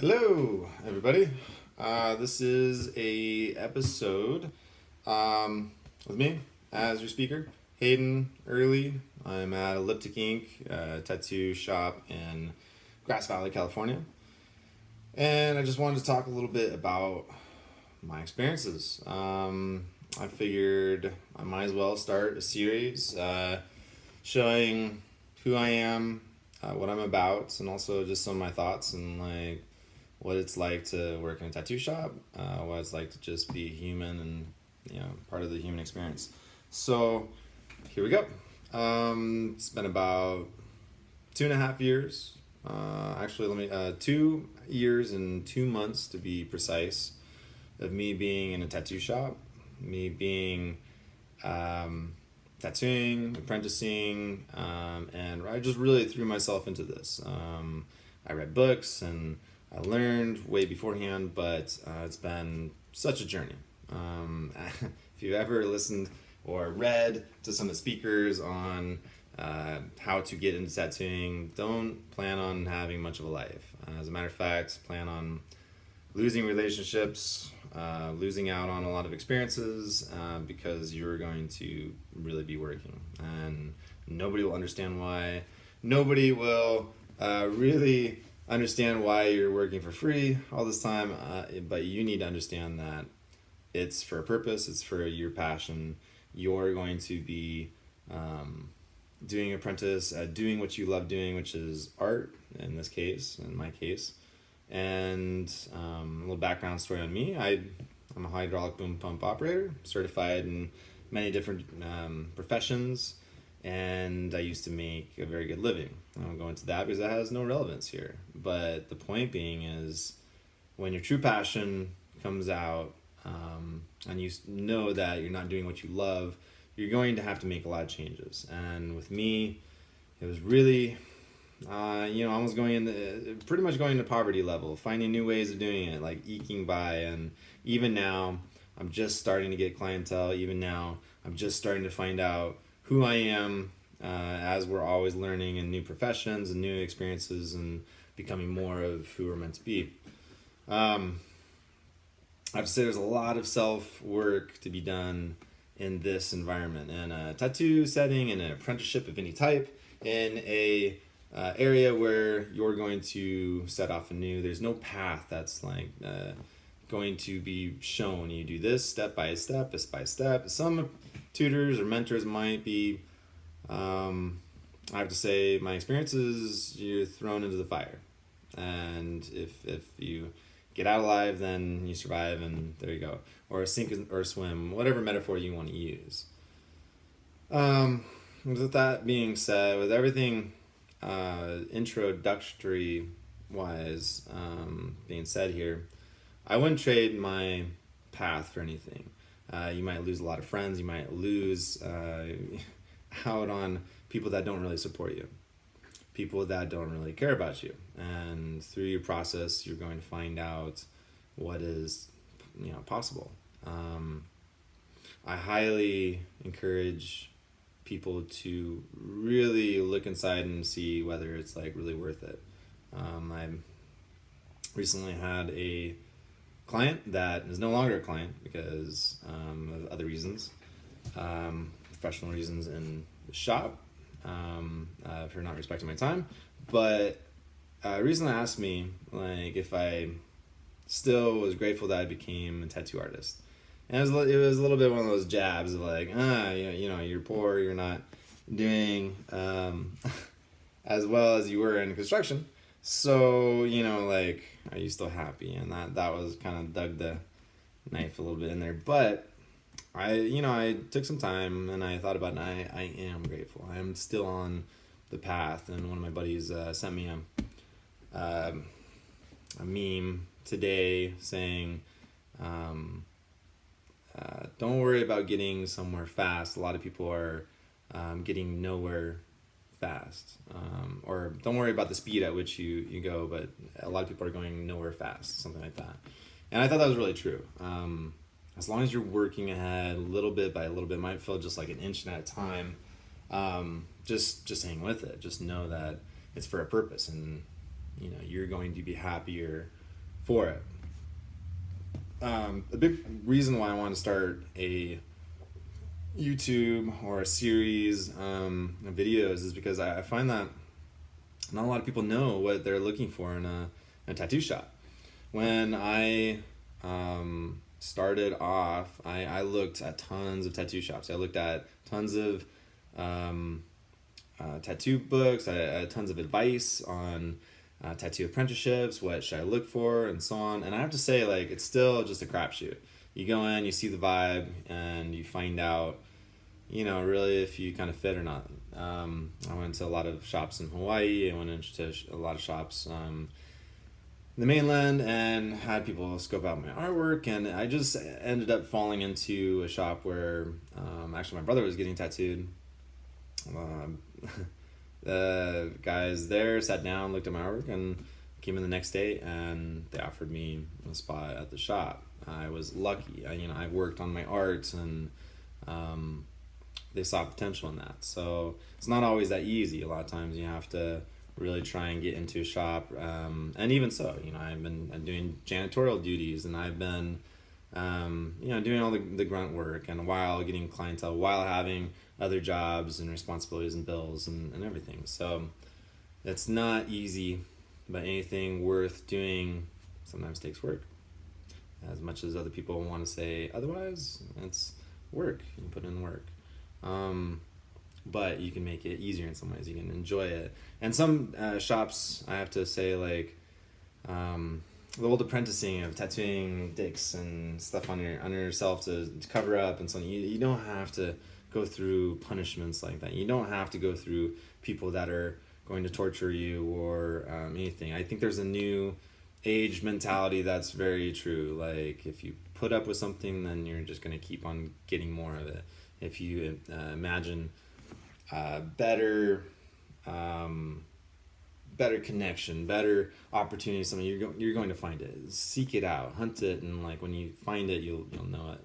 Hello, everybody. This is a episode with me as your speaker, Hayden Early. I'm at Elliptic Ink, tattoo shop in Grass Valley, California, and I just wanted to talk a little bit about my experiences. I figured I might as well start a series showing who I am, what I'm about, and also just some of my thoughts and what it's like to work in a tattoo shop, what it's like to just be human and part of the human experience. So here we go. It's been about 2.5 years. Actually, 2 years and 2 months to be precise, of me being in a tattoo shop, me being tattooing, apprenticing, and I just really threw myself into this. I read books and I learned way beforehand, but it's been such a journey. If you've ever listened or read to some of the speakers on how to get into tattooing, don't plan on having much of a life. As a matter of fact, plan on losing relationships, losing out on a lot of experiences because you're going to really be working. And nobody will understand why. Nobody will really understand why you're working for free all this time, but you need to understand that it's for a purpose, it's for your passion. You're going to be doing apprentice, doing what you love doing, which is art in this case, in my case. And a little background story on me. I'm a hydraulic boom pump operator, certified in many different professions, and I used to make a very good living. I won't go into that because that has no relevance here. But the point being is, when your true passion comes out, and you know that you're not doing what you love, you're going to have to make a lot of changes. And with me, it was really, almost pretty much going to poverty level, finding new ways of doing it, like eking by. And even now, I'm just starting to get clientele. Even now, I'm just starting to find out who I am, as we're always learning in new professions and new experiences and becoming more of who we're meant to be. I have to say there's a lot of self-work to be done in this environment, in a tattoo setting, in an apprenticeship of any type, in a area where you're going to set off anew. There's no path that's going to be shown. You do this step by step. Some tutors or mentors might be, I have to say, my experience is you're thrown into the fire. And if you get out alive, then you survive, and there you go. Or sink or swim, whatever metaphor you want to use. With that being said, with everything introductory wise being said here, I wouldn't trade my path for anything. You might lose a lot of friends. You might lose out on people that don't really support you, people that don't really care about you. And through your process, you're going to find out what is possible. I highly encourage people to really look inside and see whether it's really worth it. I recently had a client that is no longer a client because of other reasons, professional reasons in the shop, for not respecting my time. But recently asked me if I still was grateful that I became a tattoo artist. And it was a little bit one of those jabs of you're poor, you're not doing as well as you were in construction. So, are you still happy? And that was kind of dug the knife a little bit in there. But I took some time and I thought about it, and I am grateful. I am still on the path. And one of my buddies sent me a meme today saying, don't worry about getting somewhere fast. A lot of people are getting nowhere fast. Or don't worry about the speed at which you go, but a lot of people are going nowhere fast, something like that. And I thought that was really true. As long as you're working ahead little bit by little bit, it might feel just like an inch at a time. Just hang with it. Just know that it's for a purpose, and you're going to be happier for it. A big reason why I want to start a YouTube or a series of videos is because I find that not a lot of people know what they're looking for in a tattoo shop. When I started off, I looked at tons of tattoo shops. I looked at tons of tattoo books. I had tons of advice on tattoo apprenticeships, what should I look for, and so on. And I have to say, like, it's still just a crapshoot. You go in, you see the vibe, and you find out, you know, really if you kind of fit or not. I went to a lot of shops in Hawaii. I went into a lot of shops in the mainland and had people scope out my artwork. And I just ended up falling into a shop where actually my brother was getting tattooed. The guys there sat down, looked at my artwork, and came in the next day, and they offered me a spot at the shop. I was lucky. I worked on my art, and they saw potential in that. So it's not always that easy. A lot of times you have to really try and get into a shop. And even so, I've been doing janitorial duties, and I've been, doing all the grunt work, and while getting clientele, while having other jobs and responsibilities and bills and everything. So it's not easy, but anything worth doing sometimes takes work. As much as other people want to say otherwise, it's work. You can put in work. But you can make it easier in some ways. You can enjoy it. And some shops, I have to say, like the old apprenticing of tattooing dicks and stuff on yourself to cover up and so on. You don't have to go through punishments like that. You don't have to go through people that are going to torture you or anything. I think there's a new age mentality that's very true. Like, if you put up with something, then you're just going to keep on getting more of it. If you imagine better connection, better opportunity, something, you're going to find it. Seek it out, hunt it, and like when you find it, you'll know it.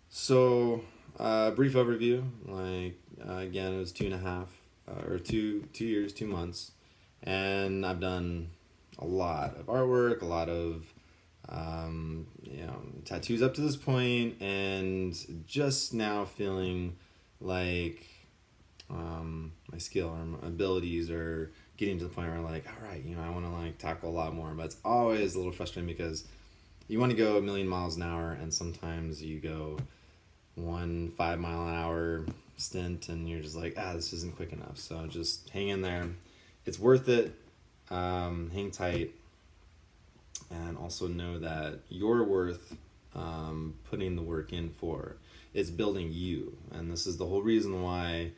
So brief overview. Like again, it was 2.5 or 2 years, 2 months, and I've done a lot of artwork, a lot of tattoos up to this point, and just now feeling like my skill or my abilities are getting to the point where I'm like, all right, I want to like tackle a lot more. But it's always a little frustrating because you want to go 1,000,000 miles an hour, and sometimes you go 1 5-mile-an-hour stint, and you're just like, this isn't quick enough. So just hang in there. It's worth it. Hang tight. And also know that you're worth putting the work in for. It's building you. And this is the whole reason why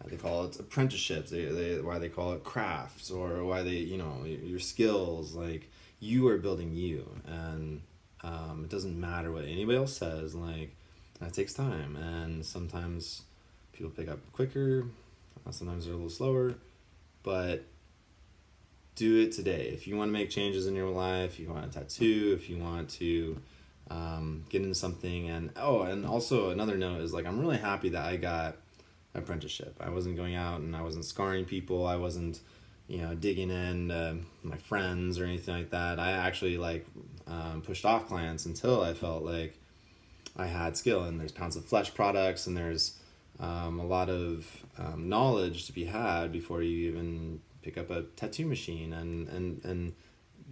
they call it apprenticeships, why they call it crafts, or why they, your skills. Like, you are building you. And it doesn't matter what anybody else says. Like, that takes time. And sometimes people pick up quicker. Sometimes they're a little slower. But do it today. If you want to make changes in your life, if you want to tattoo, if you want to get into something. And also another note is, like, I'm really happy that I got an apprenticeship. I wasn't going out and I wasn't scarring people. I wasn't, digging in my friends or anything like that. I actually pushed off clients until I felt like I had skill. And there's pounds of flesh products, and there's a lot of knowledge to be had before you even pick up a tattoo machine and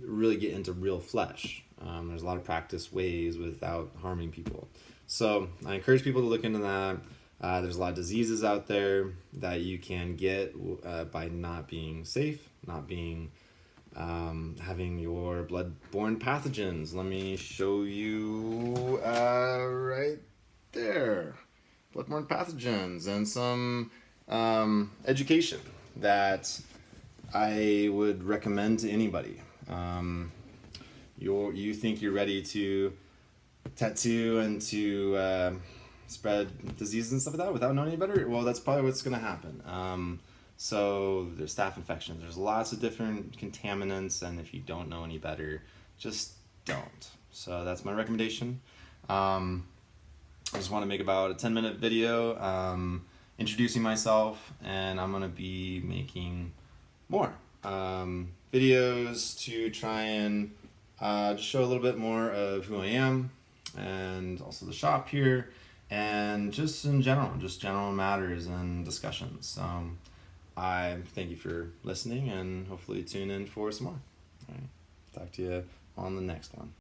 really get into real flesh. There's a lot of practice ways without harming people. So I encourage people to look into that. There's a lot of diseases out there that you can get by not being safe, not being having your blood-borne pathogens. Let me show you right there. Blood-borne pathogens and some education that I would recommend to anybody. You think you're ready to tattoo and to spread diseases and stuff like that without knowing any better? Well, that's probably what's going to happen. So there's staph infections. There's lots of different contaminants, and if you don't know any better, just don't. So that's my recommendation. I just want to make about a 10-minute video introducing myself, and I'm going to be making more videos to try and just show a little bit more of who I am and also the shop here and just in general, just general matters and discussions. I thank you for listening and hopefully tune in for some more. All right. Talk to you on the next one.